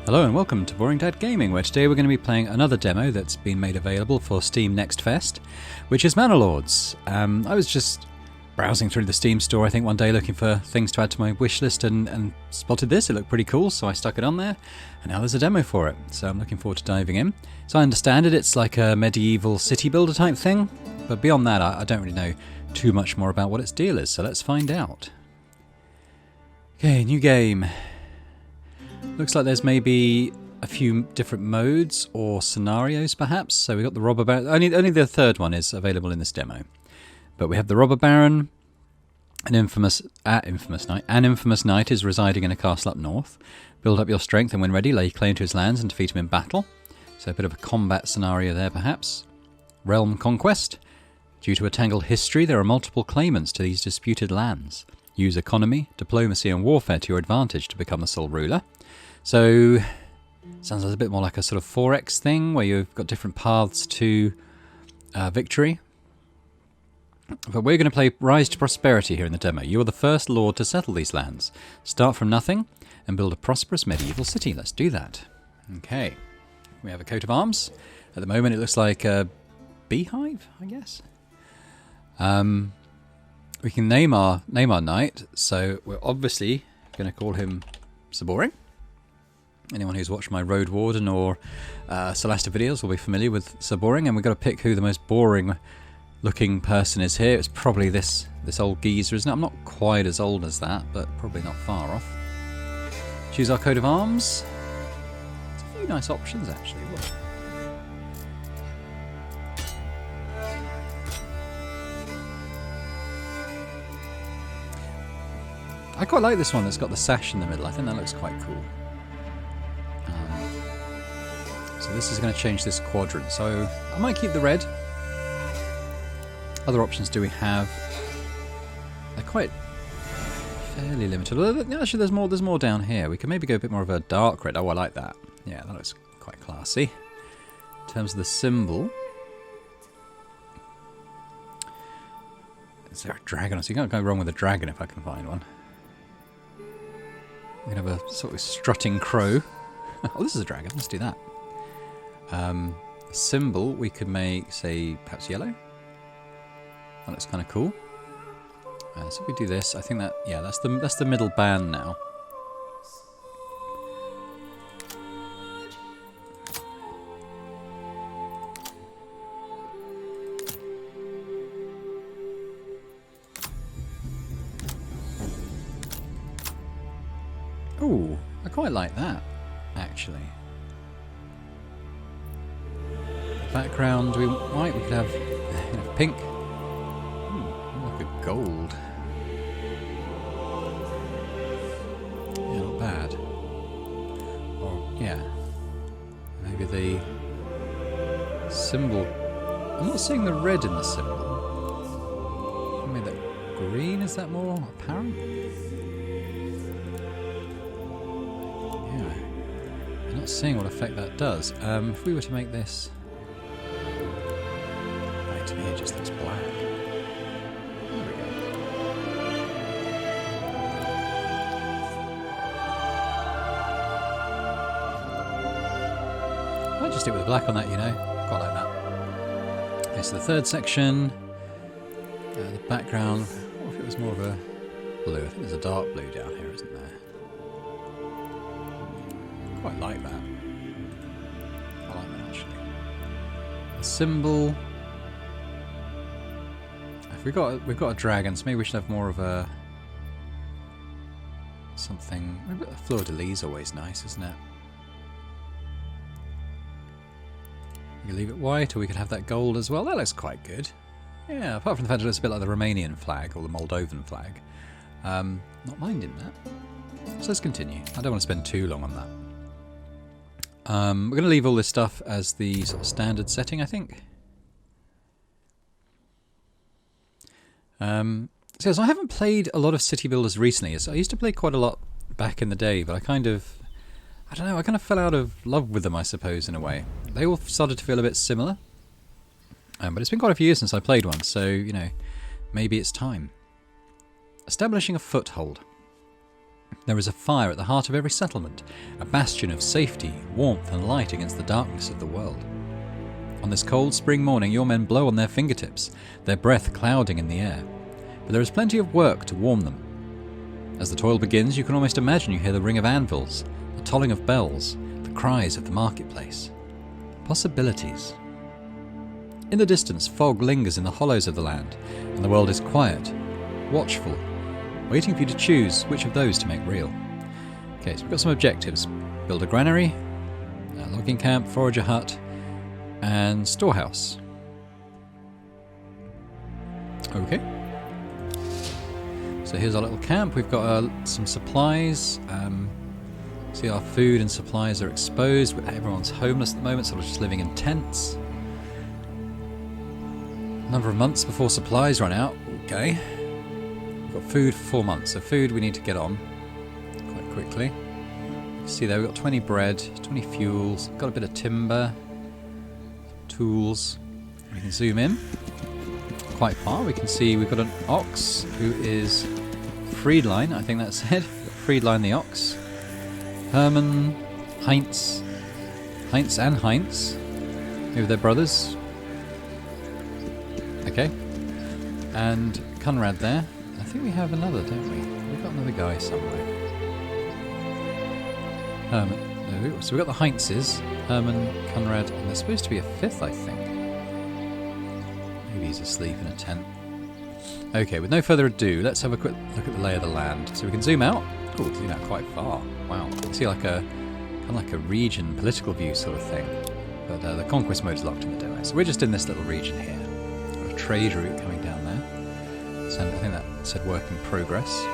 Hello and welcome to Boring Dad Gaming, where today we're going to be playing another demo that's been made available for Steam Next Fest, which is Manor Lords. I was just browsing through the Steam store, I think, one day looking for things to add to my wish list and spotted this. It looked pretty cool, so I stuck it on there, and now there's a demo for it, so I'm looking forward to diving in. So I understand it, it's like a medieval city builder type thing, but beyond that I don't really know too much more about what its deal is, so let's find out. Okay, new game. Looks like there's maybe a few different modes or scenarios, perhaps. So we got the robber baron. Only the third one is available in this demo. But we have the robber baron. An infamous knight is residing in a castle up north. Build up your strength, and when ready, lay claim to his lands and defeat him in battle. So a bit of a combat scenario there, perhaps. Realm conquest. Due to a tangled history, there are multiple claimants to these disputed lands. Use economy, diplomacy, and warfare to your advantage to become the sole ruler. So, sounds a bit more like a sort of 4X thing, where you've got different paths to victory. But we're going to play Rise to Prosperity here in the demo. You are the first lord to settle these lands. Start from nothing and build a prosperous medieval city. Let's do that. Okay. We have a coat of arms. At the moment it looks like a beehive, I guess. We can name our knight, so we're obviously going to call him Saboring. Anyone who's watched my Road Warden or Celesta videos will be familiar with Saboring, and we've got to pick who the most boring looking person is here. It's probably this old geezer, isn't it? I'm not quite as old as that, but probably not far off. Choose our coat of arms. There's a few nice options actually. Look. I quite like this one that's got the sash in the middle. I think that looks quite cool. So this is going to change this quadrant. So I might keep the red. Other options do we have? They're quite fairly limited. Actually, there's more down here. We can maybe go a bit more of a dark red. Oh, I like that. Yeah, that looks quite classy. In terms of the symbol, is there a dragon? So you can't go wrong with a dragon if I can find one. We can have a sort of strutting crow. Oh, this is a dragon. Let's do that. Symbol we could make, say, perhaps yellow. That looks kind of cool. So if we do this, I think that, yeah, that's the middle band now. Ooh, I quite like that, actually. Background, do we white? We could have pink. Ooh, look at gold. Yeah, not bad. Or yeah, maybe the symbol. I'm not seeing the red in the symbol. Maybe that green, is that more apparent? Yeah, I'm not seeing what effect that does. If we were to make this. To me it just looks black. There we go. I might just stick with the black on that, you know. Quite like that. Okay, so the third section, the background. What if it was more of a blue? I think there's a dark blue down here, isn't there? Quite like that. I like that actually. The symbol. We've got a dragon, so maybe we should have more of a something. Maybe a fleur-de-lis always nice, isn't it? We could leave it white, or we could have that gold as well. That looks quite good. Yeah, apart from the fact it looks a bit like the Romanian flag or the Moldovan flag. Not minding that. So let's continue. I don't want to spend too long on that. We're going to leave all this stuff as the sort of standard setting, I think. So I haven't played a lot of city builders recently. So I used to play quite a lot back in the day, but I kind of fell out of love with them, I suppose, in a way. They all started to feel a bit similar. But it's been quite a few years since I played one, so, you know, maybe it's time. Establishing a foothold. There is a fire at the heart of every settlement, a bastion of safety, warmth and light against the darkness of the world. On this cold spring morning your men blow on their fingertips, their breath clouding in the air. But there is plenty of work to warm them. As the toil begins, you can almost imagine you hear the ring of anvils, the tolling of bells, the cries of the marketplace. Possibilities. In the distance, fog lingers in the hollows of the land, and the world is quiet, watchful, waiting for you to choose which of those to make real. Okay, so we've got some objectives. Build a granary, a logging camp, forager hut, and storehouse. Okay. So here's our little camp. We've got some supplies. See, our food and supplies are exposed. Everyone's homeless at the moment, so we're just living in tents. A number of months before supplies run out. Okay. We've got food for 4 months. So food we need to get on quite quickly. You see there, we've got 20 bread, 20 fuels, got a bit of timber, tools. We can zoom in quite far. We can see we've got an ox who is Friedlein, I think that said. Friedlein the ox. Herman, Heinz and Heinz. Maybe they're brothers. Okay. And Conrad there. I think we have another, don't we? We've got another guy somewhere. So we've got the Heinzes, Herman, Conrad, and there's supposed to be a fifth, I think. Maybe he's asleep in a tent. Okay, with no further ado, let's have a quick look at the lay of the land. So we can zoom out. Oh, we can zoom out quite far. Wow. You can see like a kind of like a region, political view sort of thing. But the conquest mode is locked in the demo. So we're just in this little region here. Got a trade route coming down there. So I think that said work in progress.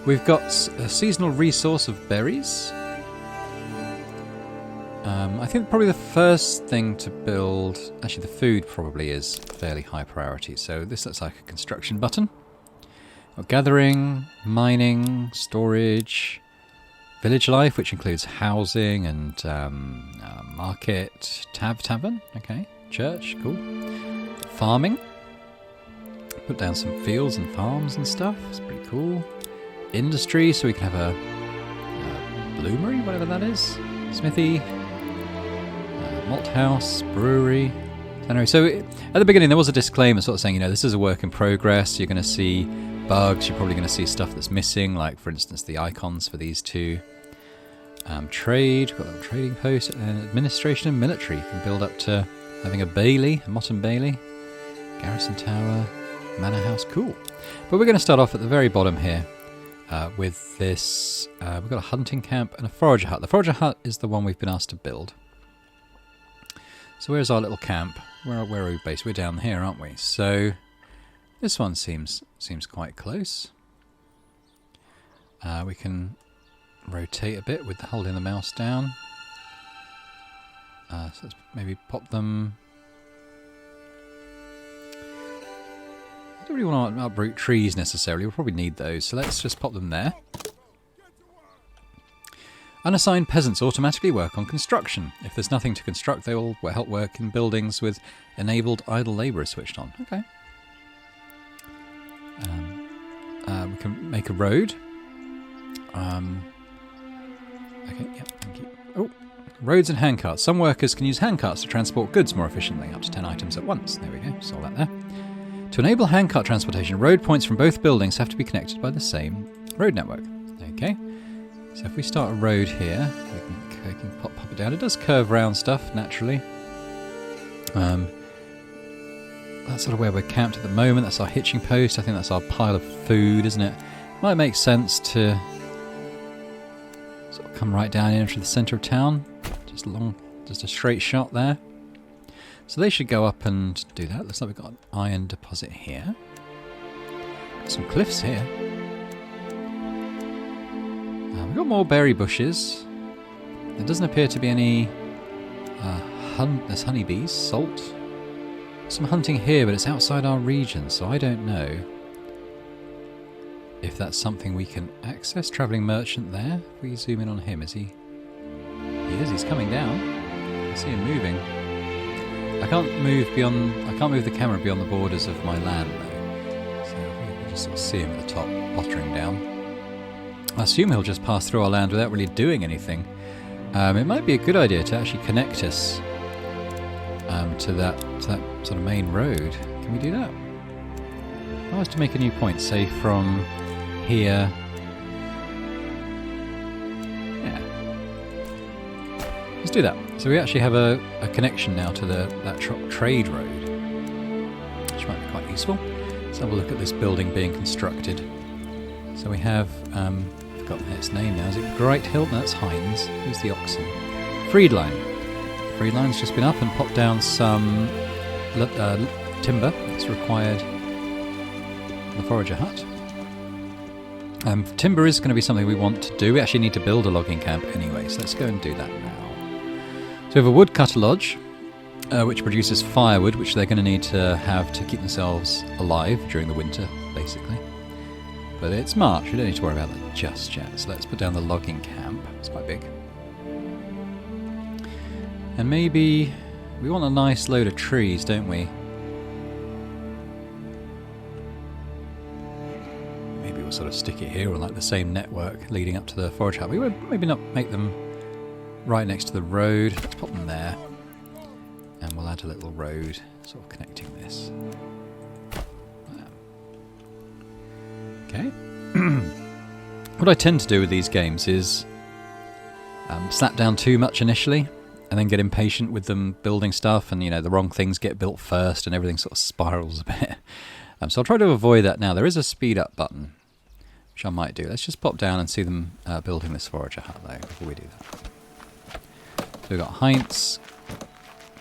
We've got a seasonal resource of berries. I think probably the first thing to build, actually the food probably is fairly high priority. So this looks like a construction button. Got gathering, mining, storage, village life, which includes housing and market, tavern, okay, church, cool. Farming. Put down some fields and farms and stuff. It's pretty cool. Industry, so we can have a bloomery, whatever that is. Smithy. Malt house, brewery. Anyway, so at the beginning there was a disclaimer sort of saying, you know, this is a work in progress. You're going to see bugs. You're probably going to see stuff that's missing, like for instance the icons for these two. Trade, we've got a little trading post, and administration and military. You can build up to having a bailey, a Motte Bailey, garrison tower, manor house. Cool. But we're going to start off at the very bottom here with this. We've got a hunting camp and a forager hut. The forager hut is the one we've been asked to build. So where's our little camp? Where are we based? We're down here, aren't we? So this one seems quite close. We can rotate a bit with holding the mouse down. So let's maybe pop them. I don't really want to uproot trees necessarily. We'll probably need those. So let's just pop them there. Unassigned peasants automatically work on construction. If there's nothing to construct, they will help work in buildings with enabled idle labourers switched on. Okay. We can make a road. Okay, yeah, thank you. Oh, roads and handcarts. Some workers can use handcarts to transport goods more efficiently, up to 10 items at once. There we go, saw that there. To enable handcart transportation, road points from both buildings have to be connected by the same road network. Okay. So if we start a road here, we can pop it down. It does curve around stuff, naturally. That's sort of where we're camped at the moment. That's our hitching post. I think that's our pile of food, isn't it? Might make sense to sort of come right down into the centre of town. Just a straight shot there. So they should go up and do that. Looks like we've got an iron deposit here. Got some cliffs here. We've got more berry bushes. There doesn't appear to be any there's honeybees, salt. Some hunting here, but it's outside our region, so I don't know if that's something we can access. Travelling merchant there. If we zoom in on him, is he? He is, he's coming down. I see him moving. I can't move the camera beyond the borders of my land though. So we can just sort of see him at the top, pottering down. I assume he'll just pass through our land without really doing anything. It might be a good idea to actually connect us to that sort of main road. Can we do that? If I was to make a new point, say from here. Yeah. Let's do that. So we actually have a connection now to that trade road, which might be quite useful. Let's have a look at this building being constructed. So we have, I've forgotten its name now. Is it Great Hill? No, that's Heinz. Who's the oxen? Freedline. Freedline's just been up and popped down some timber that's required for the forager hut. Timber is going to be something we want to do. We actually need to build a logging camp anyway, so let's go and do that now. So we have a woodcutter lodge, which produces firewood, which they're going to need to have to keep themselves alive during the winter, basically. But it's March, we don't need to worry about that just yet. So let's put down the logging camp. It's quite big. And maybe we want a nice load of trees, don't we? Maybe we'll sort of stick it here on like the same network leading up to the forage hut. We would maybe not make them right next to the road. Let's put them there. And we'll add a little road sort of connecting this. Okay. What I tend to do with these games is slap down too much initially and then get impatient with them building stuff, and the wrong things get built first and everything sort of spirals a bit. So I'll try to avoid that now. There is a speed up button, which I might do. Let's just pop down and see them building this forager hut though before we do that. So we've got Heinz.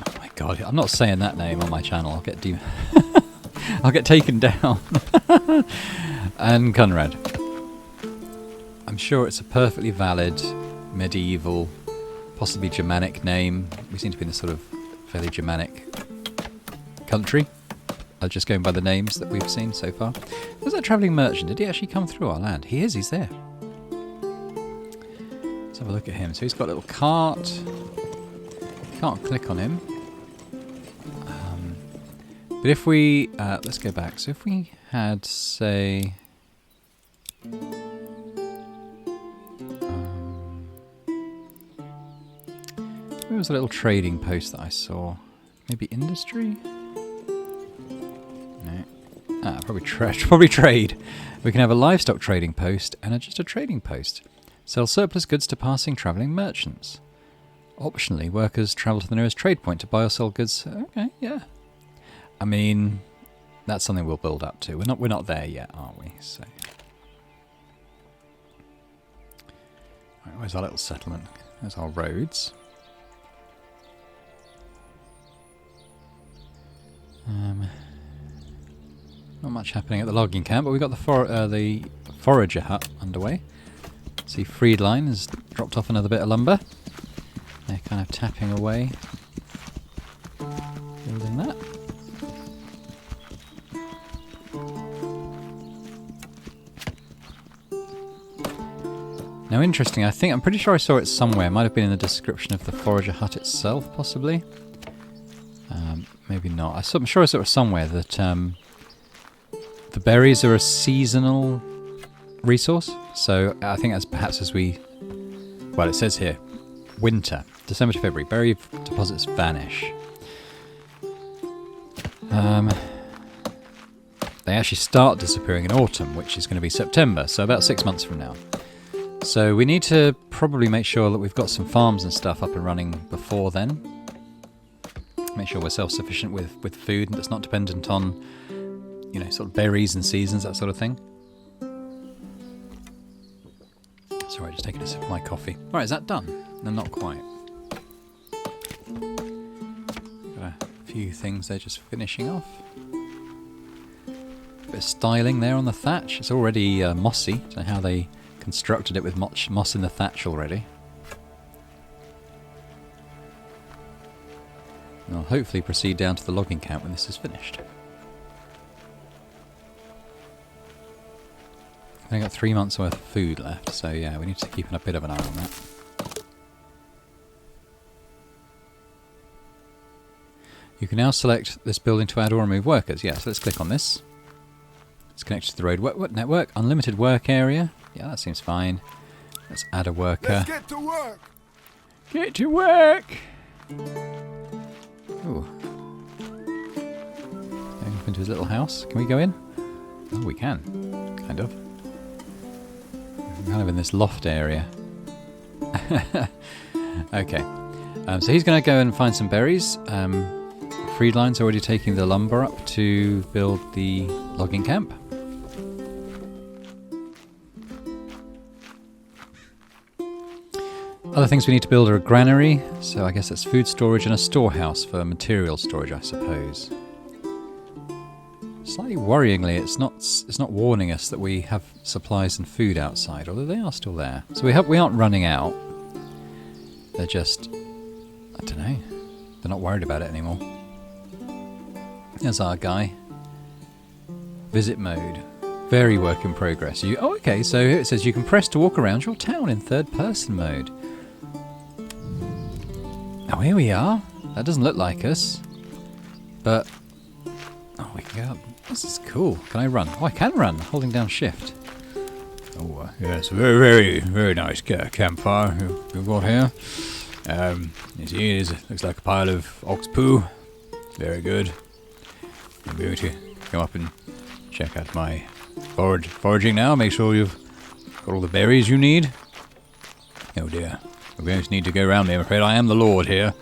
Oh my god, I'm not saying that name on my channel. I'll get I'll get taken down. And Conrad. I'm sure it's a perfectly valid medieval, possibly Germanic name. We seem to be in this sort of fairly Germanic country. I'm just going by the names that we've seen so far. Was that travelling merchant? Did he actually come through our land? He is, he's there. Let's have a look at him. So he's got a little cart. Can't click on him. But if we... let's go back. So if we had, say... where was the little trading post that I saw? Maybe industry? No. Probably trade. We can have a livestock trading post and just a trading post. Sell surplus goods to passing travelling merchants. Optionally, workers travel to the nearest trade point to buy or sell goods. Okay, yeah. I mean, that's something we'll build up to. We're not there yet, are we? So, right, where's our little settlement? There's our roads. Not much happening at the logging camp, but we've got the forager hut underway. See, Freedline has dropped off another bit of lumber. They're kind of tapping away, building that. Now, interesting, I'm pretty sure I saw it somewhere. It might have been in the description of the forager hut itself, possibly. Maybe not. I'm sure I saw it somewhere that the berries are a seasonal resource. So I think that's perhaps as we... Well, it says here, winter, December to February, berry deposits vanish. They actually start disappearing in autumn, which is going to be September, so about 6 months from now. So we need to probably make sure that we've got some farms and stuff up and running before then. Make sure we're self-sufficient with food and that's not dependent on, sort of berries and seasons, that sort of thing. Sorry, just taking a sip of my coffee. Alright, is that done? No, not quite. Got a few things there just finishing off. Bit of styling there on the thatch. It's already mossy. I don't know how they constructed it with moss in the thatch already. And I'll hopefully proceed down to the logging camp when this is finished. I've only got 3 months worth of food left, so yeah, we need to keep a bit of an eye on that. You can now select this building to add or remove workers. Yeah, so let's click on this. It's connected to the road network. Unlimited work area. Yeah, that seems fine. Let's add a worker. Let's get to work. Get to work! Ooh. Going up into his little house. Can we go in? Oh, we can. Kind of. We're kind of in this loft area. Okay. So he's going to go and find some berries. Friedline's already taking the lumber up to build the logging camp. Other things we need to build are a granary, so I guess that's food storage, and a storehouse for material storage, I suppose. Slightly worryingly, it's not warning us that we have supplies and food outside, although they are still there. So we aren't running out. They're just, I don't know, they're not worried about it anymore. There's our guy. Visit mode. Very work in progress. Oh, okay, so here it says you can press to walk around your town in third person mode. Oh, here we are. That doesn't look like us. But, oh, we can go up. This is cool. Can I run? Oh, I can run, holding down shift. Oh, yes, very, very nice campfire we've got here. You see, it looks like a pile of ox poo. Very good. I'm going to come up and check out my foraging now. Make sure you've got all the berries you need. Oh dear. We're going to need to go around me, I'm afraid. I am the Lord here.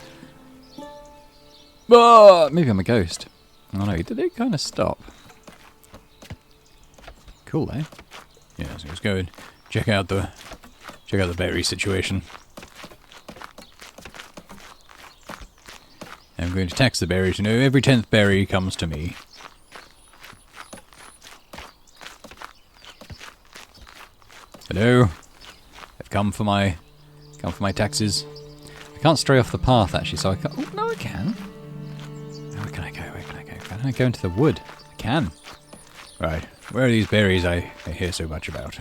Oh, maybe I'm a ghost. Oh no, did it kind of stop? Cool, eh? Yeah, so let's go and check out the berry situation. I'm going to tax the berries. You know, every 10th berry comes to me. Hello. I've come for my taxes. I can't stray off the path actually, so I can't. Oh no, I can. Where can I go? Where can I go? Can I go into the wood? I can. Right. Where are these berries I hear so much about?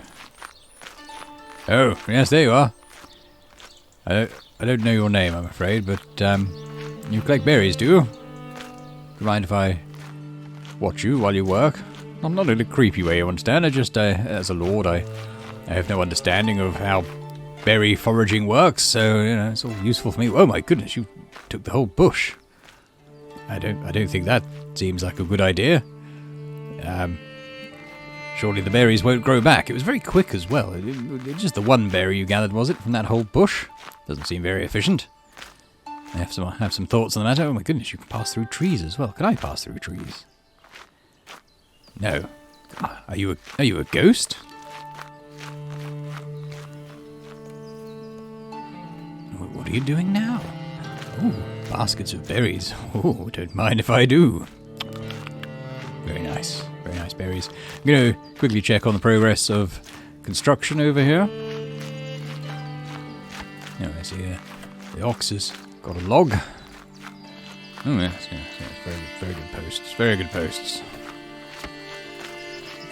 Oh, yes, there you are. I don't know your name, I'm afraid, but you collect berries, do you? Do you mind if I watch you while you work? I'm not in a creepy way, you understand. I just, as a lord, I have no understanding of how berry foraging works, so you know it's all useful for me. Oh my goodness, you took the whole bush. I don't think that seems like a good idea. Surely the berries won't grow back. It was very quick as well. It's just the one berry you gathered, was it, from that whole bush? Doesn't seem very efficient. I have some thoughts on the matter. Oh my goodness, you can pass through trees as well. Can I pass through trees? No. Are you a ghost? What are you doing now? Oh, baskets of berries. Oh, don't mind if I do. Very nice berries. I'm going to quickly check on the progress of construction over here. Oh, I see the ox has got a log. Oh, yes, very good posts. Very good posts.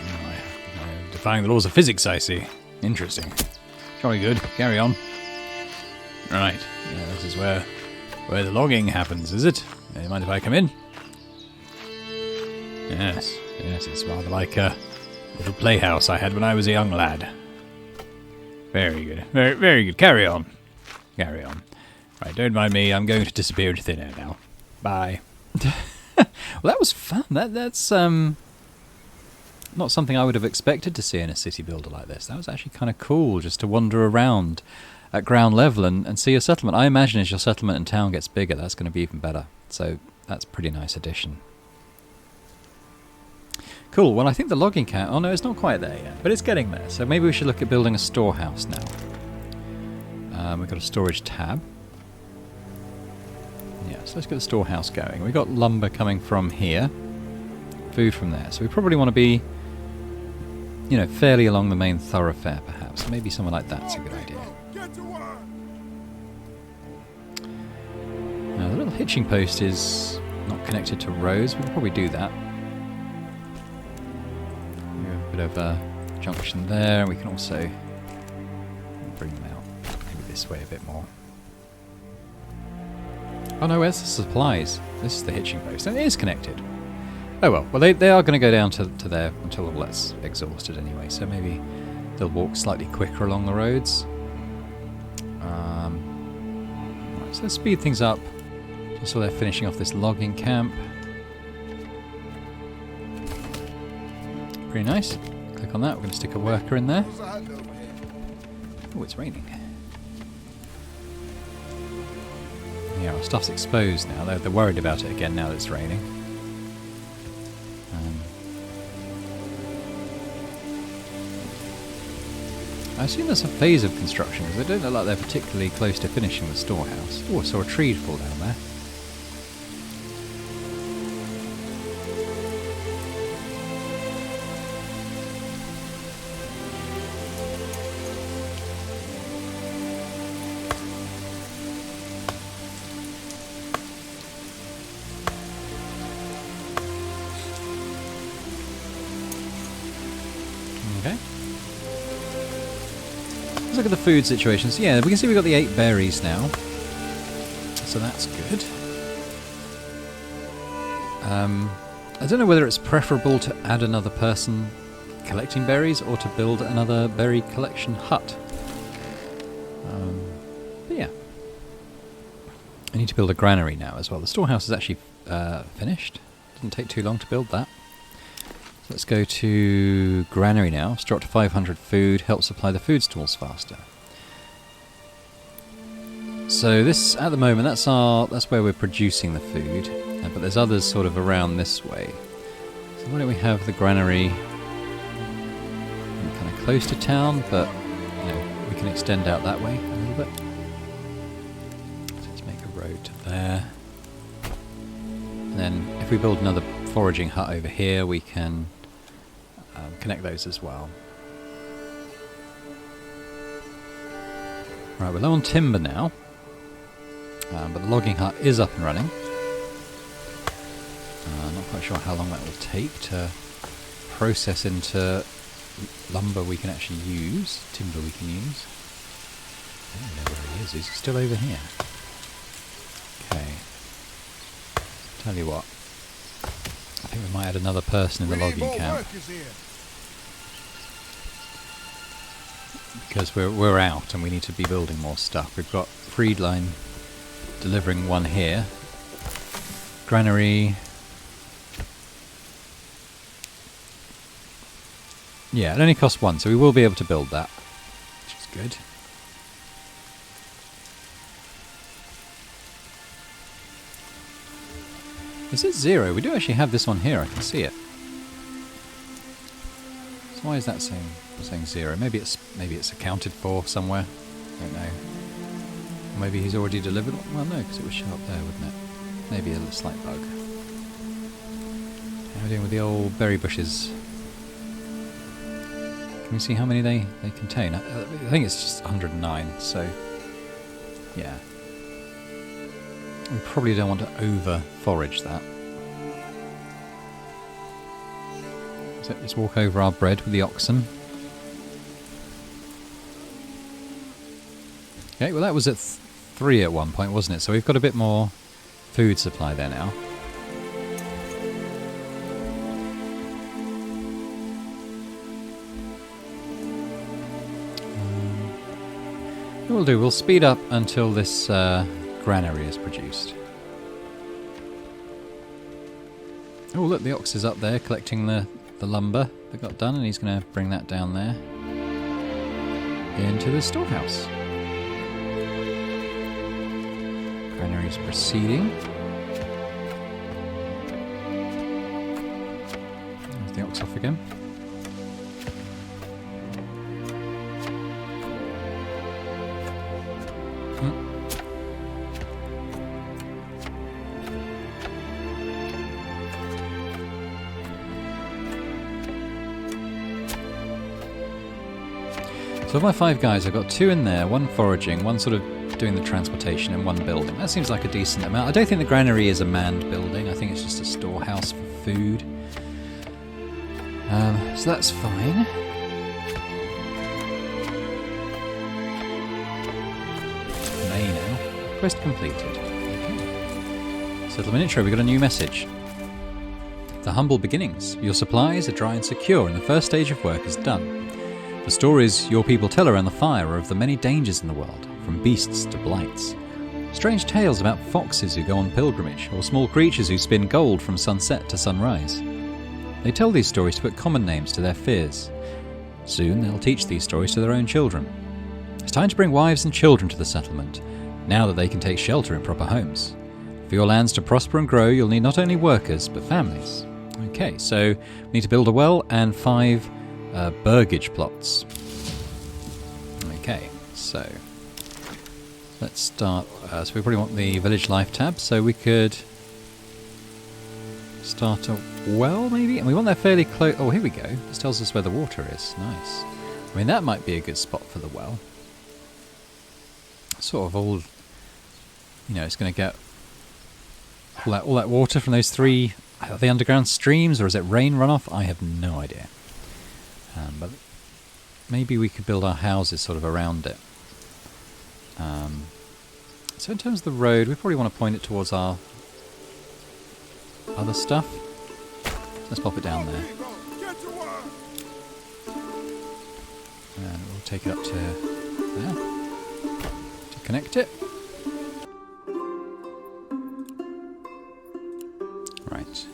Oh, I'm defying the laws of physics, I see. Interesting. Jolly good. Carry on. Right, yeah, this is where the logging happens, is it? You mind if I come in? Yes, it's rather like a little playhouse I had when I was a young lad. Very good, very good. Carry on. Right, don't mind me, I'm going to disappear into thin air now. Bye. Well, that was fun. That's not something I would have expected to see in a city builder like this. That was actually kind of cool, just to wander around at ground level and see your settlement. I imagine as your settlement and town gets bigger, that's going to be even better. So that's a pretty nice addition. Cool, well I think the logging camp... Oh no, it's not quite there yet, but it's getting there. So maybe we should look at building a storehouse now. We've got a storage tab. Yeah, so let's get the storehouse going. We've got lumber coming from here. Food from there. So we probably want to be, you know, fairly along the main thoroughfare perhaps. Maybe somewhere like that's a good idea. Now, the little hitching post is not connected to roads. We can probably do that. We have a bit of a junction there. We can also bring them out maybe this way a bit more. Oh no, where's the supplies? This is the hitching post. And it is connected. Oh well. Well, they are going to go down to there until all that's exhausted anyway. So maybe They'll walk slightly quicker along the roads. Right, so let's speed things up just so they're finishing off this logging camp. Pretty nice. Click on that. We're going to stick a worker in there. Oh, it's raining. Yeah, our stuff's exposed now. They're worried about it again now that it's raining. I assume there's a phase of construction because they don't look like they're particularly close to finishing the storehouse. Oh, I saw a tree fall down there. Okay. Let's look at the food situations. Yeah, we can see we've got the 8 berries now. So that's good. I don't know whether it's preferable to add another person collecting berries or to build another berry collection hut. But yeah. I need to build a granary now as well. The storehouse is actually finished. Doesn't take too long to build that. So let's go to granary now. Store up to 500 food, help supply the food stalls faster. So this, at the moment, that's where we're producing the food, but there's others sort of around this way. So why don't we have the granary kind of close to town, but you know, we can extend out that way a little bit. So let's make a road to there. And then if we build another foraging hut over here, we can connect those as well. Right, we're low on timber now, but the logging hut is up and running. Not quite sure how long that will take to process into lumber we can actually use, timber we can use. I don't know where he is. He's still over here. Okay. Tell you what. I think we might add another person in the logging camp. Because we're out and we need to be building more stuff. We've got Freedline delivering one here. Granary. Yeah, it only costs 1, so we will be able to build that, which is good. Is it 0? We do actually have this one here, I can see it. So why is that saying 0? Maybe it's accounted for somewhere. I don't know. Maybe he's already delivered. Well, no, because it would show up there, wouldn't it? Maybe a little slight bug. How are we doing with the old berry bushes? Can we see how many they contain? I think it's just 109, so yeah. We probably don't want to over-forage that. So let's walk over our bread with the oxen. Okay, well that was at 3 at one point, wasn't it? So we've got a bit more food supply there now. What we'll do, we'll speed up until this granary is produced. Oh look, the ox is up there collecting the lumber that got done, and he's going to bring that down there into the storehouse. Granary is proceeding. There's the ox off again. So of my 5 guys, I've got 2 in there, 1 foraging, 1 sort of doing the transportation, and 1 building. That seems like a decent amount. I don't think the granary is a manned building. I think it's just a storehouse for food. So that's fine. May now. Quest completed. Okay. Settlement intro, we got a new message. The humble beginnings. Your supplies are dry and secure, and the first stage of work is done. The stories your people tell around the fire are of the many dangers in the world, from beasts to blights. Strange tales about foxes who go on pilgrimage, or small creatures who spin gold from sunset to sunrise. They tell these stories to put common names to their fears. Soon they'll teach these stories to their own children. It's time to bring wives and children to the settlement, now that they can take shelter in proper homes. For your lands to prosper and grow, you'll need not only workers, but families. Okay, so we need to build a well and 5 burgage plots. Okay, so let's start. So we probably want the village life tab, so we could start a well, maybe? And we want that fairly close. Oh, here we go. This tells us where the water is. Nice. I mean, that might be a good spot for the well. Sort of all, you know, it's going to get all that water from those 3, are they underground streams, or is it rain runoff? I have no idea. But maybe we could build our houses sort of around it. So in terms of the road, we probably want to point it towards our other stuff. Let's pop it down there. And we'll take it up to there to connect it. Right.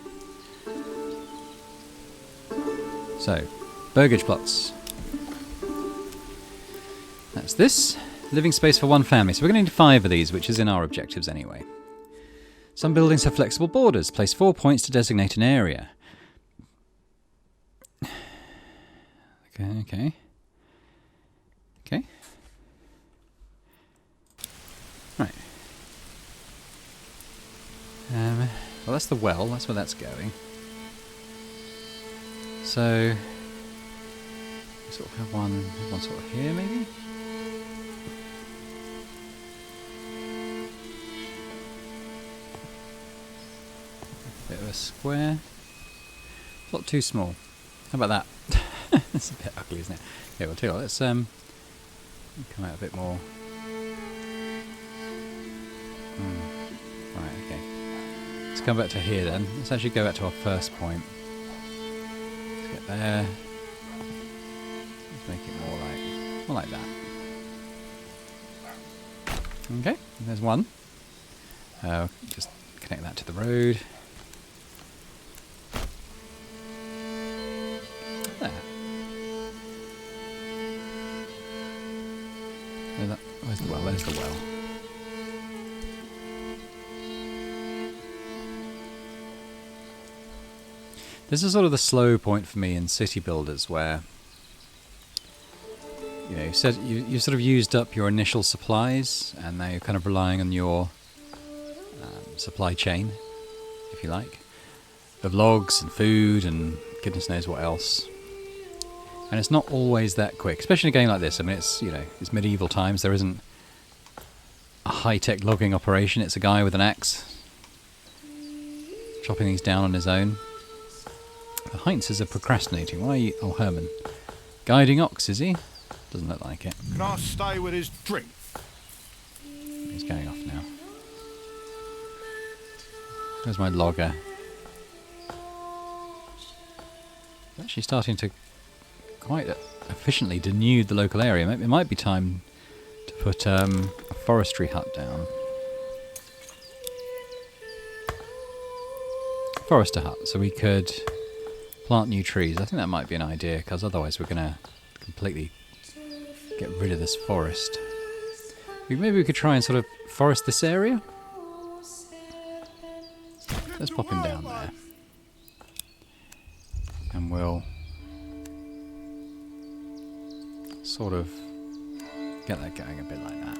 So, burgage plots. That's this. Living space for 1 family. So we're going to need 5 of these, which is in our objectives anyway. Some buildings have flexible borders. Place 4 points to designate an area. Okay. Right. Well, that's the well. That's where that's going. So, we sort of have one sort of here, maybe? Bit of a square. It's not too small. How about that? It's a bit ugly, isn't it? Okay, well, tell you what, let's come out a bit more. Right, okay. Let's come back to here then. Let's actually go back to our first point. Let's get there. Let's make it more like that. Okay, there's one. Just connect that to the road. There. Where's the well? There's the well. This is sort of the slow point for me in city builders, where you know you sort of used up your initial supplies, and now you're kind of relying on your supply chain, if you like, of logs and food and goodness knows what else. And it's not always that quick, especially in a game like this. I mean, it's it's medieval times. There isn't a high-tech logging operation. It's a guy with an axe chopping these down on his own. The Heinzes are procrastinating. Why are you... Oh, Herman. Guiding ox, is he? Doesn't look like it. Can I stay with his drink? He's going off now. There's my logger. He's actually starting to quite efficiently denude the local area. It might be time to put a forestry hut down. Forester hut, so we could plant new trees. I think that might be an idea, because otherwise we're going to completely get rid of this forest. Maybe we could try and sort of forest this area. Let's pop him down there. And we'll sort of get that going a bit like that.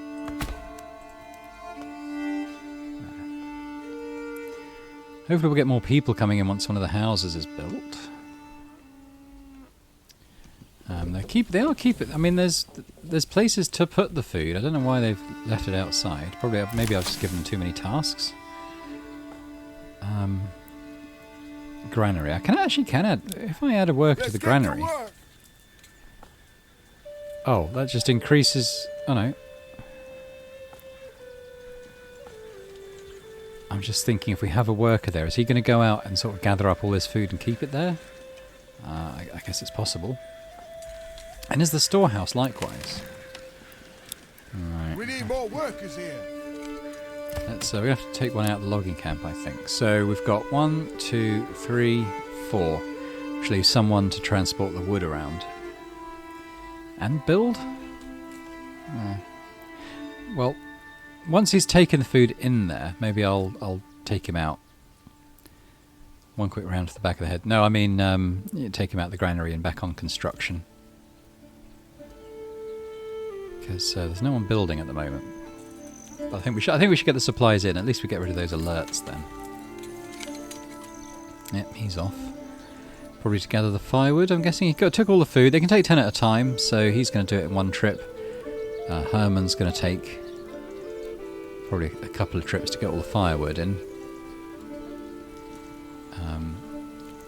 Hopefully we'll get more people coming in once one of the houses is built. They are keeping. I mean, there's places to put the food. I don't know why they've left it outside. Maybe I've just given them too many tasks. Granary. I can add. If I add a worker to the granary. Oh, that just increases. Oh no. I'm just thinking, if we have a worker there, is he going to go out and sort of gather up all this food and keep it there? I guess it's possible. And And is the storehouse likewise? Alright. We need more workers here. We have to take one out of the logging camp, I think. So we've got 1, 2, 3, 4. Which leaves someone to transport the wood around. And build? Well, once he's taken the food in there, maybe I'll take him out. One quick round to the back of the head. No, I mean take him out of the granary and back on construction. Because there's no one building at the moment. But I think we should get the supplies in. At least we get rid of those alerts then. Yep, he's off. Probably to gather the firewood. I'm guessing he took all the food. They can take 10 at a time, so he's going to do it in one trip. Herman's going to take probably a couple of trips to get all the firewood in.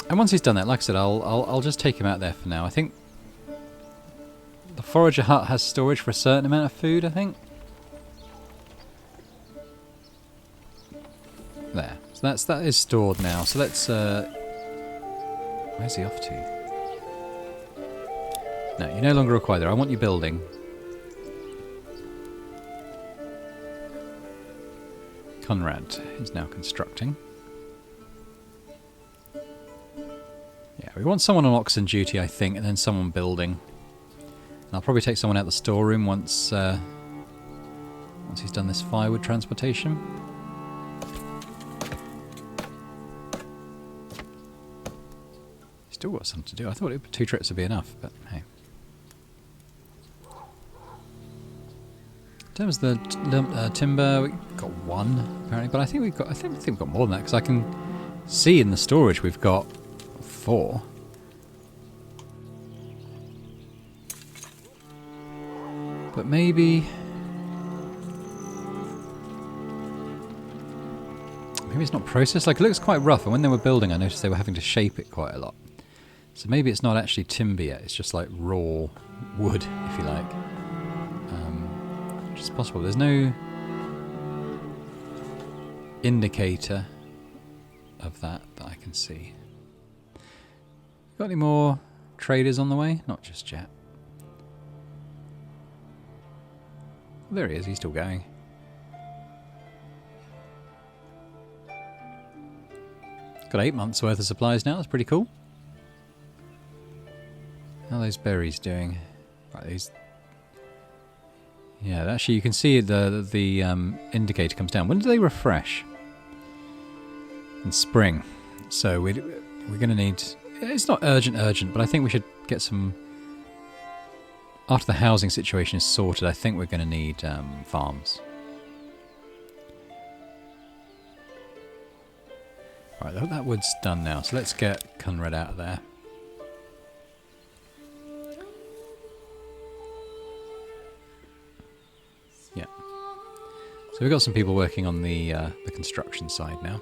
And once he's done that, like I said, I'll just take him out there for now. I think the forager hut has storage for a certain amount of food, I think. There. So that is stored now. So let's... where's he off to? No, you no longer require that. I want you building. Conrad is now constructing. Yeah, we want someone on oxen duty, I think, and then someone building. And I'll probably take someone out the storeroom once he's done this firewood transportation. Still got something to do. I thought 2 trips would be enough, but hey. In terms of the timber, we got 1 apparently, but I think we've got more than that because I can see in the storage we've got 4. But maybe it's not processed. Like, it looks quite rough, and when they were building I noticed they were having to shape it quite a lot. So maybe it's not actually timber yet, it's just like raw wood, if you like. Which is possible. There's no indicator of that I can see. Got any more traders on the way? Not just yet. There he is, he's still going. Got 8 months worth of supplies now, that's pretty cool. How are those berries doing? Right, these. Yeah, actually you can see the indicator comes down. When do they refresh? In spring. So we're going to need... It's not urgent, but I think we should get some... After the housing situation is sorted, I think we're going to need farms. Right, that wood's done now, so let's get Conrad out of there. Yeah. So we've got some people working on the construction side now.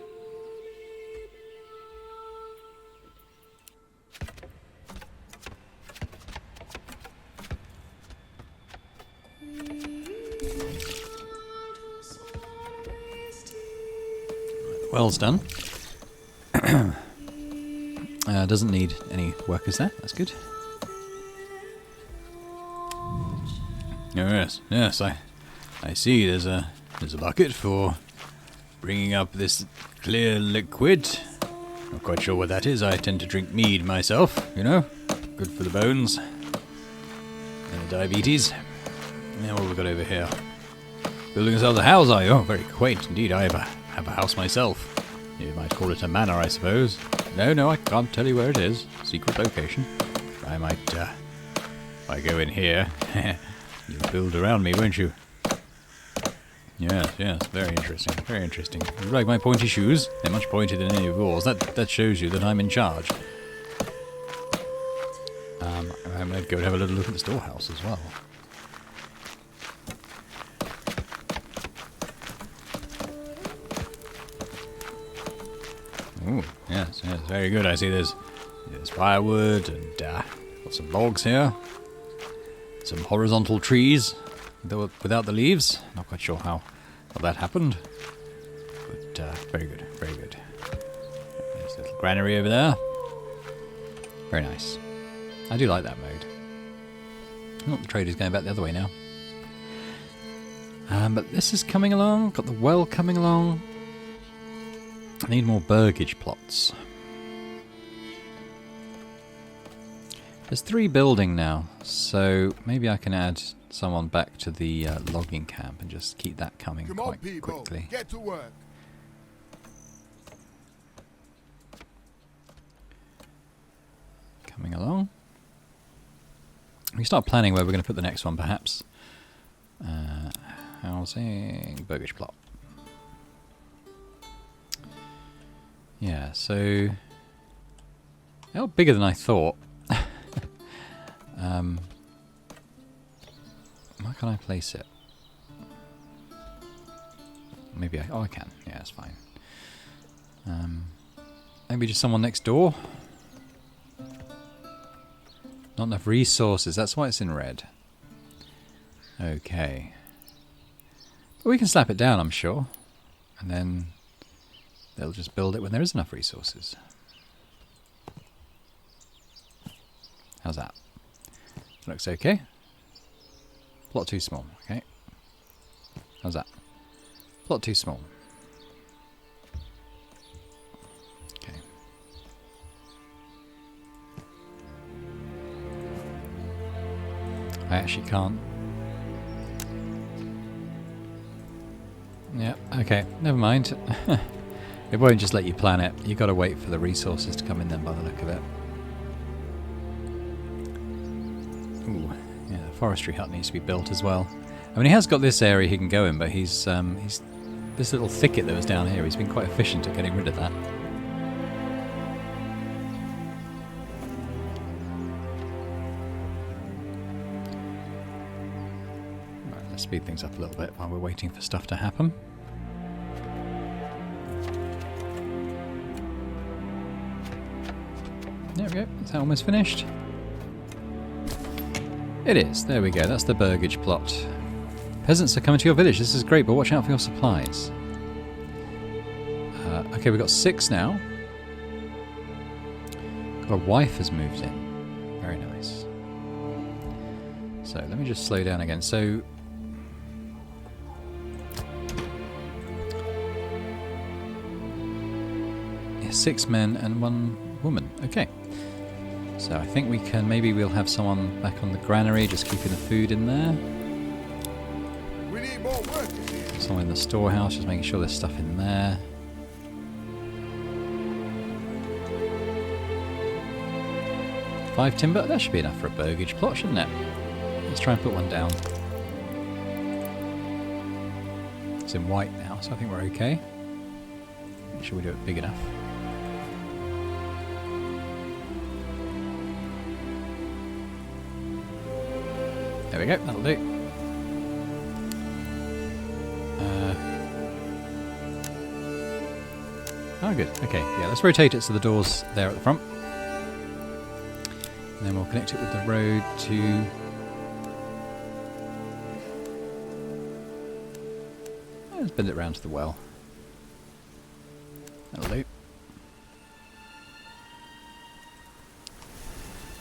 Well's done. Doesn't need any workers there. That's good. Yes, I see. There's a bucket for bringing up this clear liquid. Not quite sure what that is. I tend to drink mead myself. You know, good for the bones and the diabetes. Now what have we got over here? Building yourselves a house, are you? Oh, very quaint indeed. I have a house myself. You might call it a manor, I suppose. No, I can't tell you where it is. Secret location. I might, if I go in here, you'll build around me, won't you? Yes, very interesting, very interesting. You like my pointy shoes? They're much pointier than any of yours. That shows you that I'm in charge. I might go and have a little look at the storehouse as well. Ooh, yes, very good. I see there's firewood and got some logs here. Some horizontal trees without the leaves. Not quite sure how that happened. But very good, very good. There's a little granary over there. Very nice. I do like that mode. Oh, the trader's going back the other way now. But this is coming along. Got the well coming along. I need more burgage plots. There's 3 building now, so maybe I can add someone back to the logging camp and just keep that coming quite quickly. Get to work. Coming along. We start planning where we're going to put the next one, perhaps. Housing, burgage plot. Yeah, so... They're bigger than I thought. Where can I place it? Maybe I can. Yeah, it's fine. Maybe just someone next door? Not enough resources, that's why it's in red. Okay. But we can slap it down, I'm sure. And then they'll just build it when there is enough resources. How's that? Looks okay. Plot too small, okay. How's that? Plot too small. Okay. I actually can't. Yeah, okay, never mind. It won't just let you plan it. You've got to wait for the resources to come in then by the look of it. Ooh, yeah, the forestry hut needs to be built as well. I mean, he has got this area he can go in, but he's this little thicket that was down here, he's been quite efficient at getting rid of that. Right, let's speed things up a little bit while we're waiting for stuff to happen. There we go, is that almost finished? It is, there we go, that's the burgage plot. Peasants are coming to your village, this is great, but watch out for your supplies. Okay, we've got 6 now. Got a wife has moved in. Very nice. So, let me just slow down again. So, yeah, 6 men and 1 woman. Okay. So I think we can, maybe we'll have someone back on the granary, just keeping the food in there. We need more workers here. Someone in the storehouse, just making sure there's stuff in there. Five timber, that should be enough for a burgage plot, shouldn't it? Let's try and put one down. It's in white now, so I think we're okay. Make sure we do it big enough. There we go, that'll do. Oh good, okay, yeah, let's rotate it so the door's there at the front. And then we'll connect it with the road to... Let's bend it round to the well. That'll do.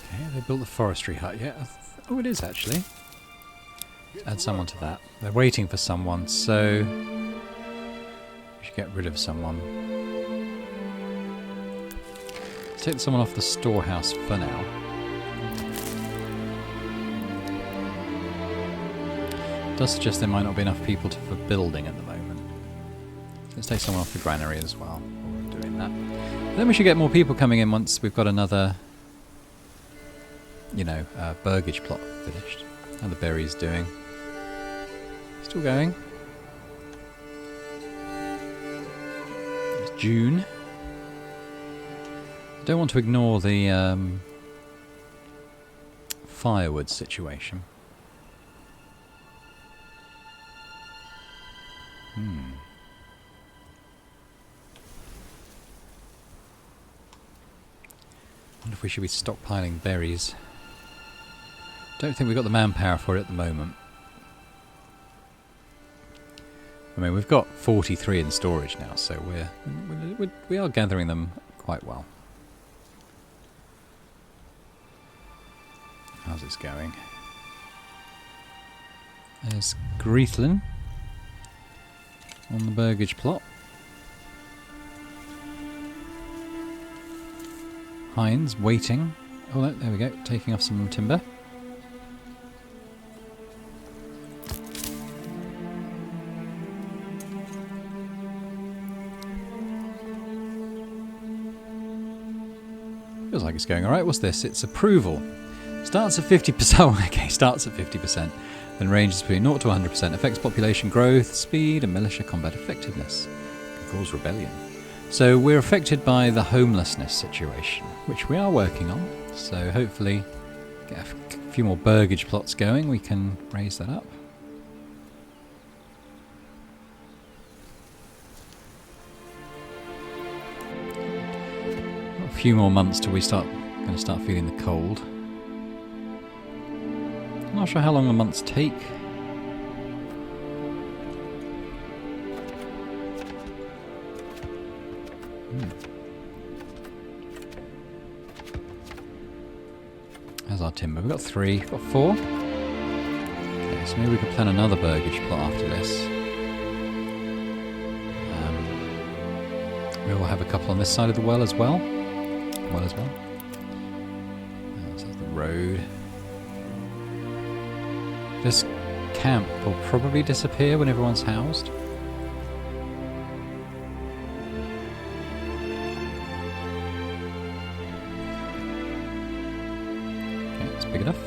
Okay, they built the forestry hut, yeah. Oh, it is actually. Add someone to that. They're waiting for someone, so we should get rid of someone. Let's take someone off the storehouse for now. It does suggest there might not be enough people for building at the moment. Let's take someone off the granary as well while we're doing that. Then we should get more people coming in once we've got another, you know, burgage plot finished. How the berries doing? Still going. It's June. I don't want to ignore the firewood situation. Wonder if we should be stockpiling berries. Don't think we've got the manpower for it at the moment. I mean, we've got 43 in storage now, so we are gathering them quite well. How's this going? There's Greethlin on the burgage plot. Heinz waiting. Oh, there we go, taking off some timber. Feels like it's going alright. What's this? It's approval. Starts at 50%. Oh, okay, starts at 50%. Then ranges between 0 to 100%. Affects population growth, speed, and militia combat effectiveness. Can cause rebellion. So we're affected by the homelessness situation, which we are working on. So hopefully get a few more burgage plots going. We can raise that up. A few more months till we going to start feeling the cold. I'm not sure how long the months take. There's our timber. We've got 3, we've got 4. Okay, so maybe we could plan another burgage plot after this. We will have a couple on this side of the well as well. So that's the road. This camp will probably disappear when everyone's housed. Okay, it's big enough.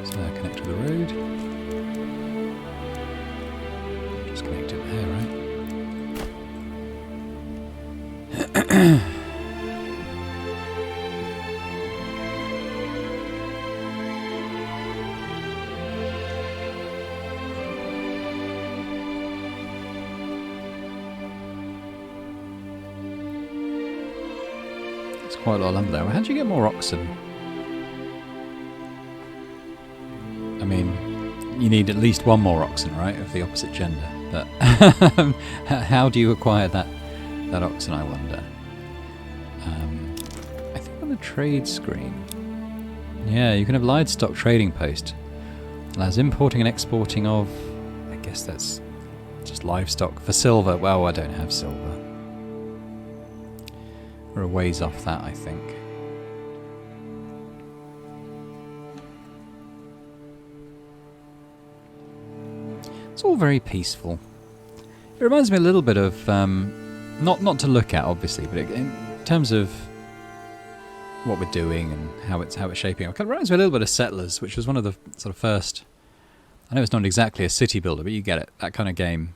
So connect to the road. Just connect it there, right? It's quite a lot of lumber there. How do you get more oxen? I mean, you need at least one more oxen, right, of the opposite gender. But how do you acquire that oxen, I wonder? I think on the trade screen. Yeah, you can have livestock trading post. Allows importing and exporting of, I guess that's just livestock for silver. Well, I don't have silver. We're a ways off that, I think. It's all very peaceful. It reminds me a little bit of, not to look at, obviously, but in terms of what we're doing and how it's shaping up. It kind of reminds me a little bit of Settlers, which was one of the sort of first. I know it's not exactly a city builder, but you get it. That kind of game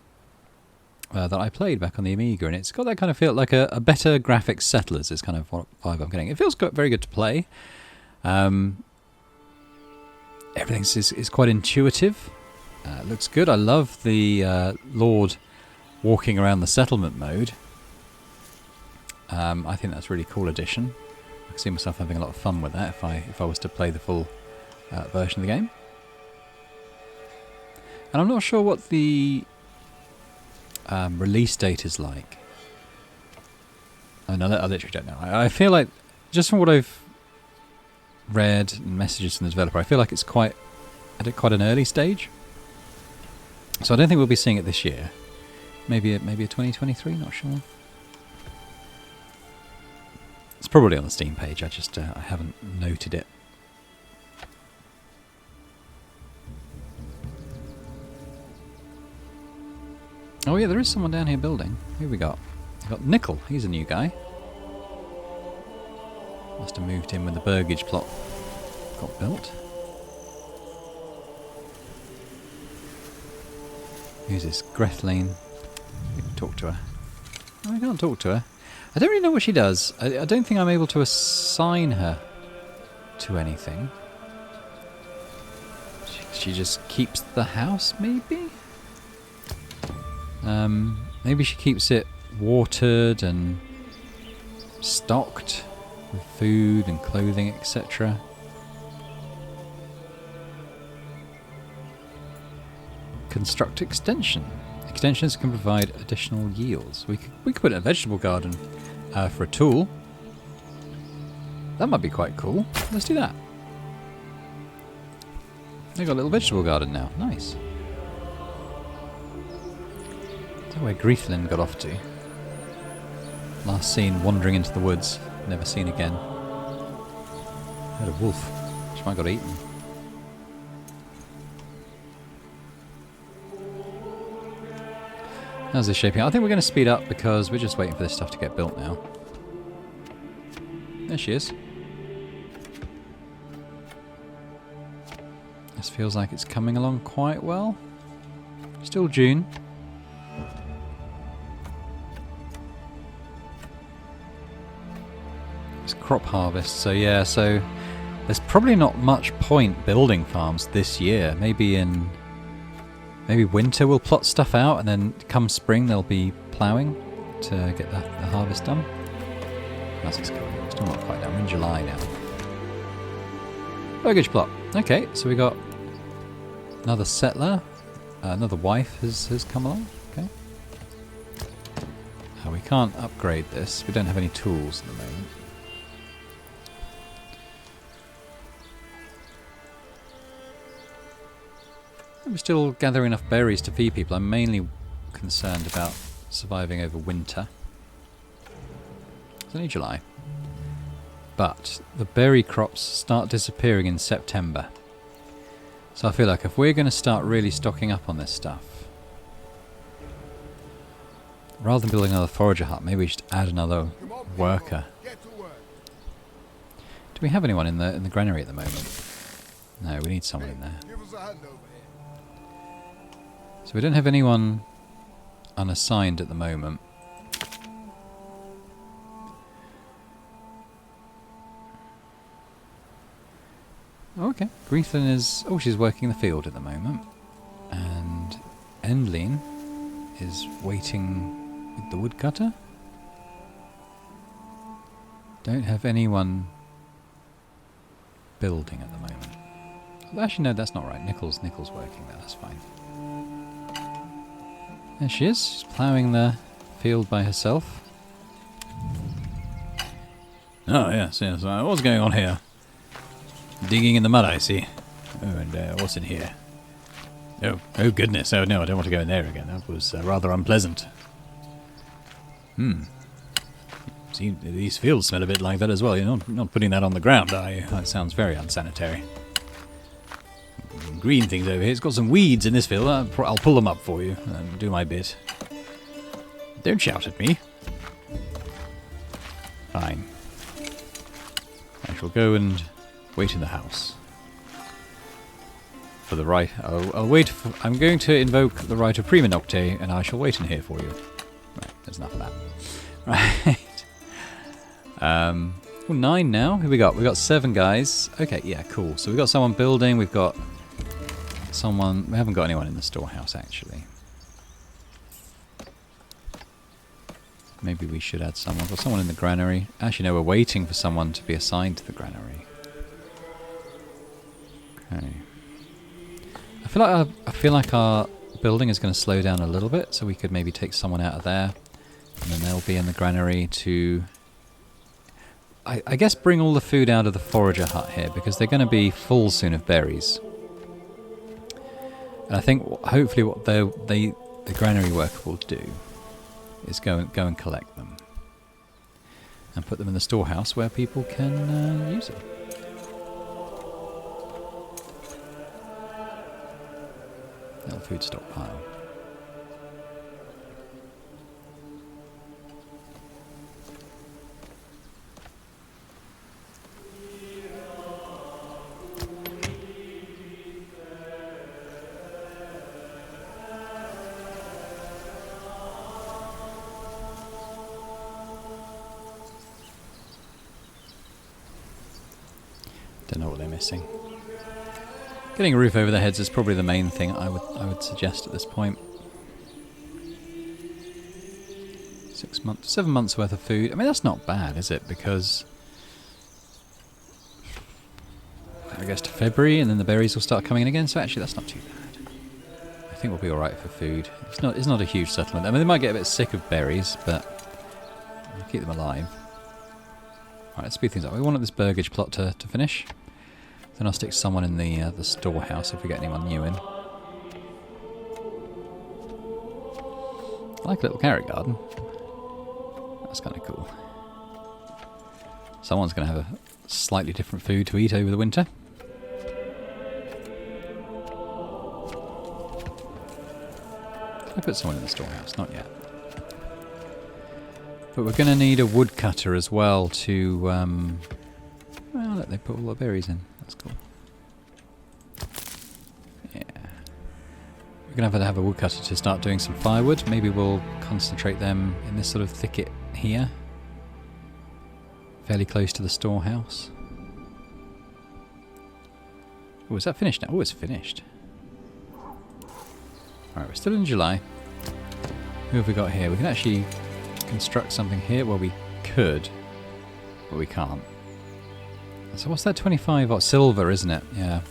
that I played back on the Amiga, and it's got that kind of feel, like a better graphics Settlers is kind of what vibe I'm getting. It feels very good to play. Everything is quite intuitive. It looks good. I love the Lord walking around the settlement mode. I think that's a really cool addition. I can see myself having a lot of fun with that if I was to play the full version of the game. And I'm not sure what the release date is like. I literally don't know. I feel like, just from what I've read and messages from the developer, I feel like it's at quite an early stage. So I don't think we'll be seeing it this year. Maybe a 2023, not sure. It's probably on the Steam page, I just I haven't noted it. Oh yeah, there is someone down here building. Who we got? We got Nickel, he's a new guy. Must have moved in when the burgage plot got built. Who's this? Gretlane. We can talk to her. No, I can't talk to her. I don't really know what she does. I don't think I'm able to assign her to anything. She just keeps the house, maybe? Maybe she keeps it watered and stocked with food and clothing, etc. Construct extension. Extensions can provide additional yields. We could put in a vegetable garden for a tool. That might be quite cool. Let's do that. They've got a little vegetable garden now. Nice. Is that where Grieflin got off to? Last seen wandering into the woods. Never seen again. Heard a wolf. She might have got eaten. How's this shaping up? I think we're going to speed up because we're just waiting for this stuff to get built now. There she is. This feels like it's coming along quite well. Still June. It's crop harvest, so yeah, so there's probably not much point building farms this year. Maybe winter we'll plot stuff out, and then come spring they'll be ploughing to get the harvest done. How's this going? Still not quite done. We're in July now. Burgage plot. Okay, so we got another settler. Another wife has come along. Okay. We can't upgrade this. We don't have any tools at the moment. We're still gathering enough berries to feed people. I'm mainly concerned about surviving over winter. It's only July. But the berry crops start disappearing in September. So I feel like if we're going to start really stocking up on this stuff, rather than building another forager hut, maybe we should add another worker. Do we have anyone in the granary at the moment? No, we need someone in there. So we don't have anyone unassigned at the moment. Okay, Grieflin is... Oh, she's working in the field at the moment. And Endline is waiting with the woodcutter. Don't have anyone building at the moment. Actually, no, that's not right. Nichols working there, that's fine. There she is. She's ploughing the field by herself. Oh, yes. What's going on here? Digging in the mud, I see. Oh, and what's in here? Oh goodness. Oh, no, I don't want to go in there again. That was rather unpleasant. See, these fields smell a bit like that as well. You're not putting that on the ground, are you? That sounds very unsanitary. Green things over here. It's got some weeds in this field. I'll pull them up for you and do my bit. Don't shout at me. Fine. I shall go and wait in the house. For the right... I'll wait for... I'm going to invoke the right of Prima Nocte, and I shall wait in here for you. Right, there's enough of that. Right. 9 now. Who we got? We got 7 guys. Okay, yeah, cool. So we've got someone building. We've got someone... We haven't got anyone in the storehouse, actually. Maybe we should add someone. We've got someone in the granary. Actually, no, we're waiting for someone to be assigned to the granary. Okay. I feel like our building is going to slow down a little bit, so we could maybe take someone out of there, and then they'll be in the granary to... I guess bring all the food out of the forager hut here, because they're going to be full soon of berries. And I think hopefully what the granary worker will do is go and collect them and put them in the storehouse where people can use them. Little food stockpile. Don't know what they're missing. Getting a roof over their heads is probably the main thing I would suggest at this point. 7 months worth of food. I mean, that's not bad, is it? Because I guess to February, and then the berries will start coming in again. So actually, that's not too bad. I think we'll be all right for food. It's not a huge settlement. I mean, they might get a bit sick of berries, but we'll keep them alive. All right, let's speed things up. We wanted this burgage plot to finish. Then I'll stick someone in the storehouse if we get anyone new in. I like a little carrot garden. That's kind of cool. Someone's going to have a slightly different food to eat over the winter. Can I put someone in the storehouse? Not yet. But we're going to need a woodcutter as well to... well, look, they put all the berries in. That's cool. Yeah. We're going to have a woodcutter to start doing some firewood. Maybe we'll concentrate them in this sort of thicket here. Fairly close to the storehouse. Oh, is that finished now? Oh, it's finished. Alright, we're still in July. Who have we got here? We can actually construct something here. Well, we could, but we can't. So what's that 25 watt? Silver, isn't it? Yeah.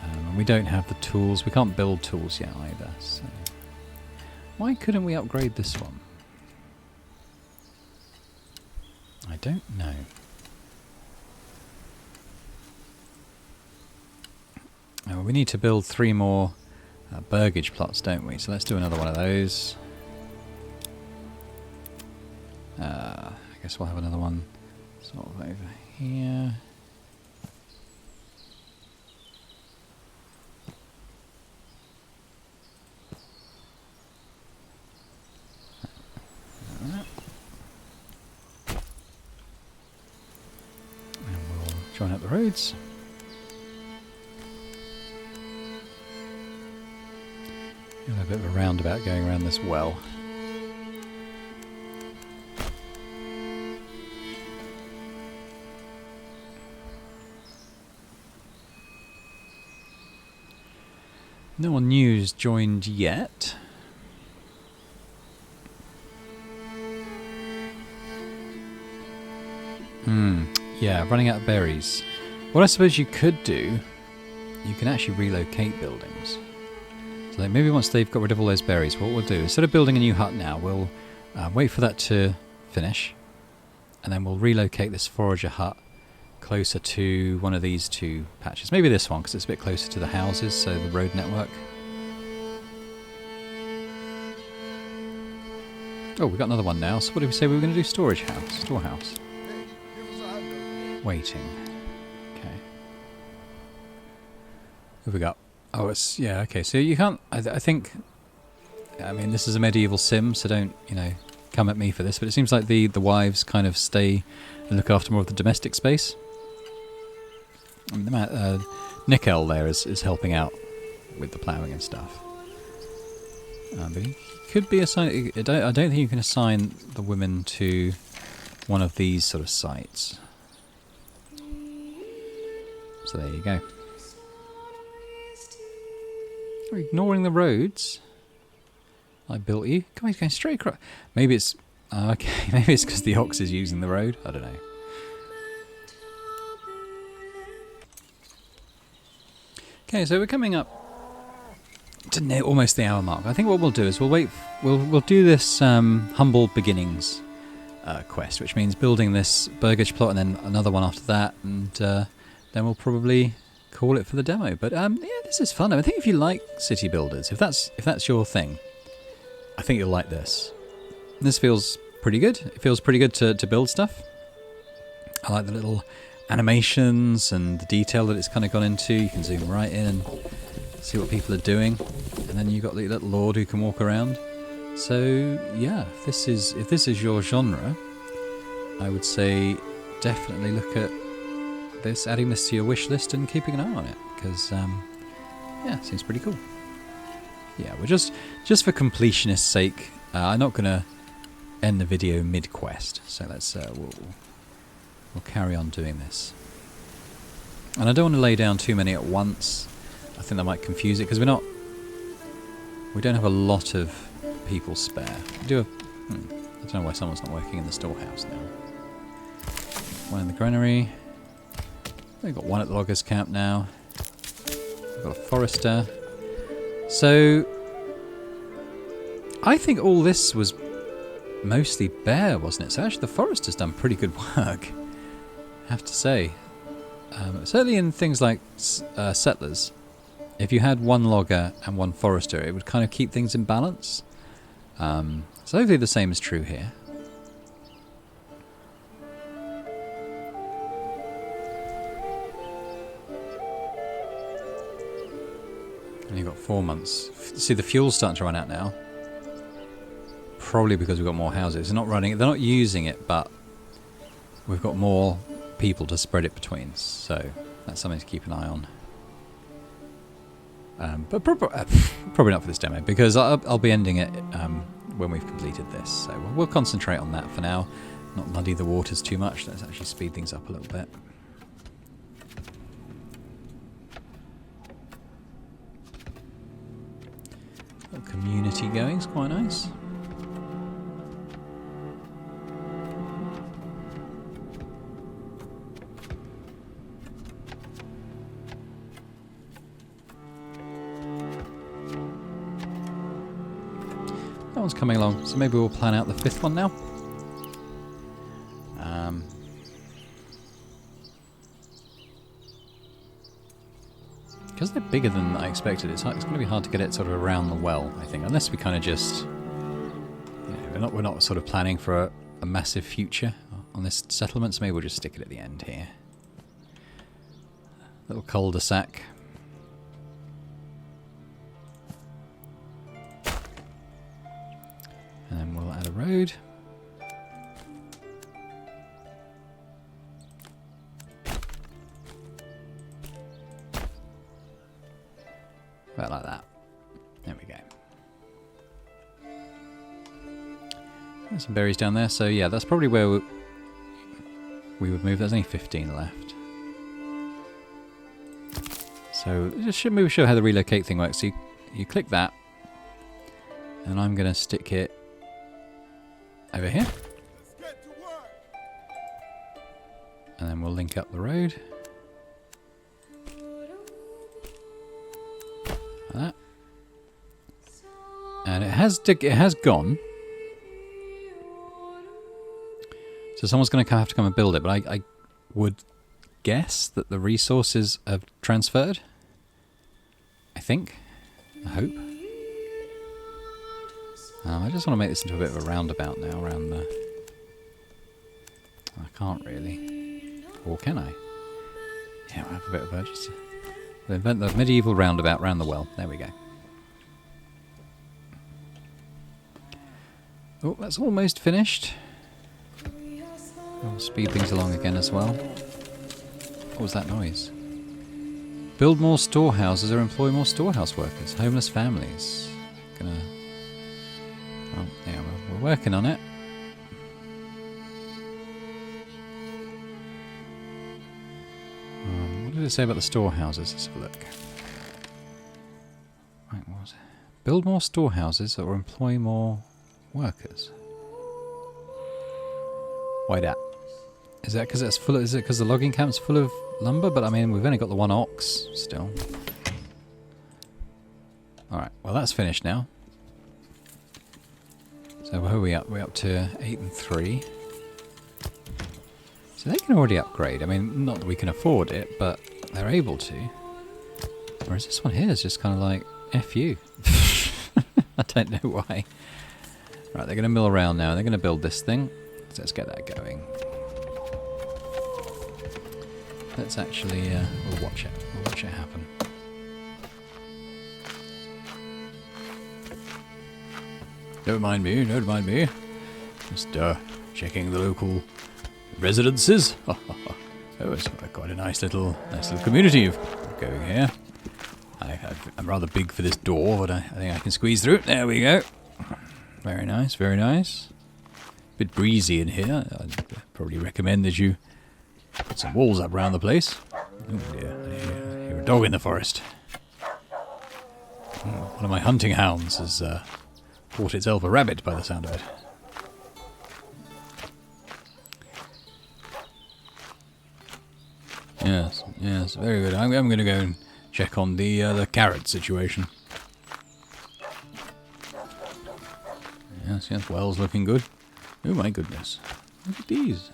And we don't have the tools. We can't build tools yet either. So why couldn't we upgrade this one? I don't know. Oh, we need to build 3 more burgage plots, don't we? So let's do another one of those. I guess we'll have another one sort of over here. And we'll join up the roads. Got a bit of a roundabout going around this well. No one new's joined yet. Yeah, running out of berries. What I suppose you could do, you can actually relocate buildings. So like maybe once they've got rid of all those berries, what we'll do, instead of building a new hut now, we'll wait for that to finish, and then we'll relocate this forager hut closer to one of these 2 patches. Maybe this one, because it's a bit closer to the houses, so the road network. Oh, we got another one now. So what did we say we were going to do? Storehouse. Hey, give us a hand. Waiting. Okay. Who have we got? Oh, it's... yeah, okay. So you can't... I think... I mean, this is a medieval sim, so don't, you know, come at me for this, but it seems like the wives kind of stay and look after more of the domestic space. I mean, Nickel there is helping out with the ploughing and stuff. But he could be assigned... I don't think you can assign the women to one of these sort of sites. So there you go. We're ignoring the roads. I built you. Come on, he's going straight across. Maybe it's... okay, maybe it's because the ox is using the road. I don't know. Okay, so we're coming up to almost the hour mark. I think what we'll do is we'll wait. We'll do this humble beginnings quest, which means building this burgage plot and then another one after that, and then we'll probably call it for the demo. But yeah, this is fun. I think if you like city builders, if that's your thing, I think you'll like this. This feels pretty good. It feels pretty good to build stuff. I like the little animations and the detail that it's kind of gone into. You can zoom right in and see what people are doing, and then you've got the little lord who can walk around. So yeah, if this is your genre, I would say definitely look at this, adding this to your wish list and keeping an eye on it, because yeah, it seems pretty cool. Yeah, we're just for completionist's sake, I'm not going to end the video mid-quest, so let's we'll carry on doing this. And I don't want to lay down too many at once. I think that might confuse it, because we don't have a lot of people spare. We do have, I don't know why someone's not working in the storehouse now. One in the granary. We've got one at the loggers camp now. We've got a forester. So I think all this was mostly bare, wasn't it? So actually the forester's done pretty good work, I have to say. Certainly in things like settlers, if you had one logger and one forester, it would kind of keep things in balance. So hopefully the same is true here. And you've got 4 months. See, the fuel's starting to run out now. Probably because we've got more houses. They're not running. They're not using it, but we've got more people to spread it between. So that's something to keep an eye on. But probably not for this demo, because I'll be ending it when we've completed this. So we'll concentrate on that for now. Not muddy the waters too much. Let's actually speed things up a little bit. Little community going is quite nice. That one's coming along, so maybe we'll plan out the 5th one now. Because they're bigger than I expected, it's going to be hard to get it sort of around the well, I think, unless we kind of just, we're not sort of planning for a massive future on this settlement, so maybe we'll just stick it at the end here. Little cul-de-sac. And then we'll add a road. About like that. There we go. There's some berries down there, so yeah, that's probably where we would move. There's only 15 left. So just maybe we'll show how the relocate thing works. So you click that, and I'm going to stick it over here. And then we'll link up the road. Like that. And it has gone. So someone's going to have to come and build it, but I would guess that the resources have transferred. I think. I hope. I just want to make this into a bit of a roundabout now around the... I can't really. Or can I? Yeah, we'll have a bit of a... We'll invent the medieval roundabout round the well. There we go. Oh, that's almost finished. We'll speed things along again as well. What was that noise? Build more storehouses or employ more storehouse workers. Homeless families. Gonna... Well, yeah, we're working on it. What did it say about the storehouses? Let's have a look. Right, what was it? Build more storehouses or employ more workers. Why that? Is that because it's full? Is it because the logging camp's full of lumber? But I mean, we've only got the one ox still. All right. Well, that's finished now. So where are we up? We're up to 8 and 3. So they can already upgrade. I mean, not that we can afford it, but they're able to. Whereas this one here is just kind of like, F you. I don't know why. Right, they're going to mill around now. They're going to build this thing. So let's get that going. Let's actually, we'll watch it. We'll watch it happen. Don't mind me, don't mind me. Just checking the local residences. Oh, it's quite a nice little community of going here. I'm rather big for this door, but I think I can squeeze through it. There we go. Very nice, very nice. Bit breezy in here. I'd probably recommend that you put some walls up around the place. Oh dear, I hear a dog in the forest. One of my hunting hounds has caught itself a rabbit by the sound of it. Yes, very good. I'm going to go and check on the carrot situation. Yes, well's looking good. Oh my goodness. Look at these.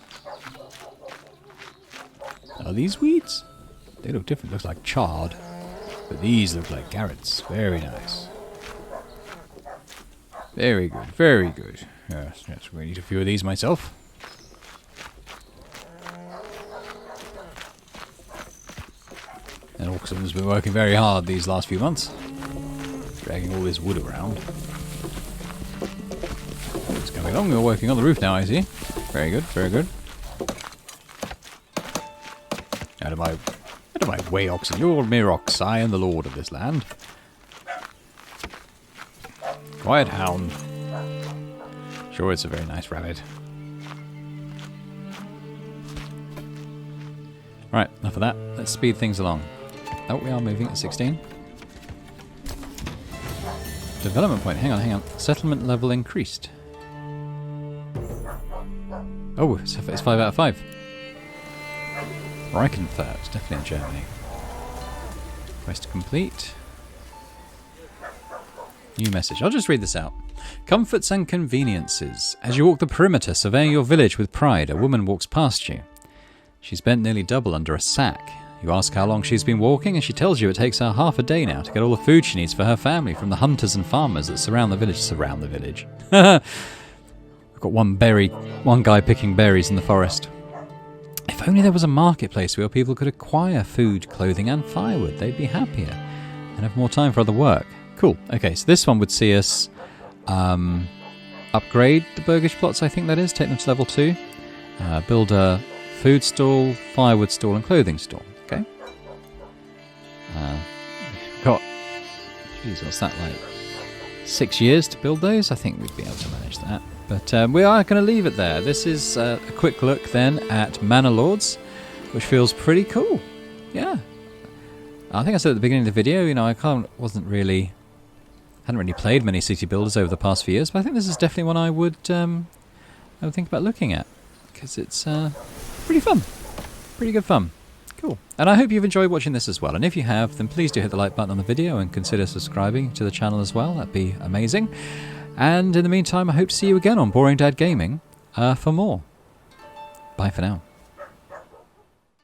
Are these weeds? They look different. Looks like charred. But these look like carrots. Very nice. Very good. Very good. Yes, yes, we need a few of these myself. And Auxon's been working very hard these last few months. Dragging all this wood around. It's coming along. We're working on the roof now, I see. Very good, very good. Out of my way, Oxen. You're mere ox. I am the lord of this land. Quiet, hound. Sure, it's a very nice rabbit. Right, enough of that. Let's speed things along. Oh, we are moving at 16. Development point. Hang on, hang on. Settlement level increased. Oh, it's 5 out of 5. Reichenfurt, definitely in Germany. Quest complete. New message. I'll just read this out. Comforts and conveniences. As you walk the perimeter, surveying your village with pride, a woman walks past you. She's bent nearly double under a sack. You ask how long she's been walking, and she tells you it takes her half a day now to get all the food she needs for her family from the hunters and farmers that surround the village. Surround the village. We've got one guy picking berries in the forest. If only there was a marketplace where people could acquire food, clothing and firewood, they'd be happier and have more time for other work. Cool. Okay, so this one would see us upgrade the burgish plots, I think that is, take them to level 2. Build a food stall, firewood stall and clothing stall. Okay. Got, geez, what's that like? 6 years to build those? I think we'd be able to manage that. But we are going to leave it there. This is a quick look then at Manor Lords, which feels pretty cool. Yeah. I think I said at the beginning of the video, you know, hadn't really played many city builders over the past few years, but I think this is definitely one I would think about looking at, because it's pretty fun. Pretty good fun. Cool. And I hope you've enjoyed watching this as well. And if you have, then please do hit the like button on the video and consider subscribing to the channel as well. That'd be amazing. And in the meantime, I hope to see you again on Boring Dad Gaming for more. Bye for now.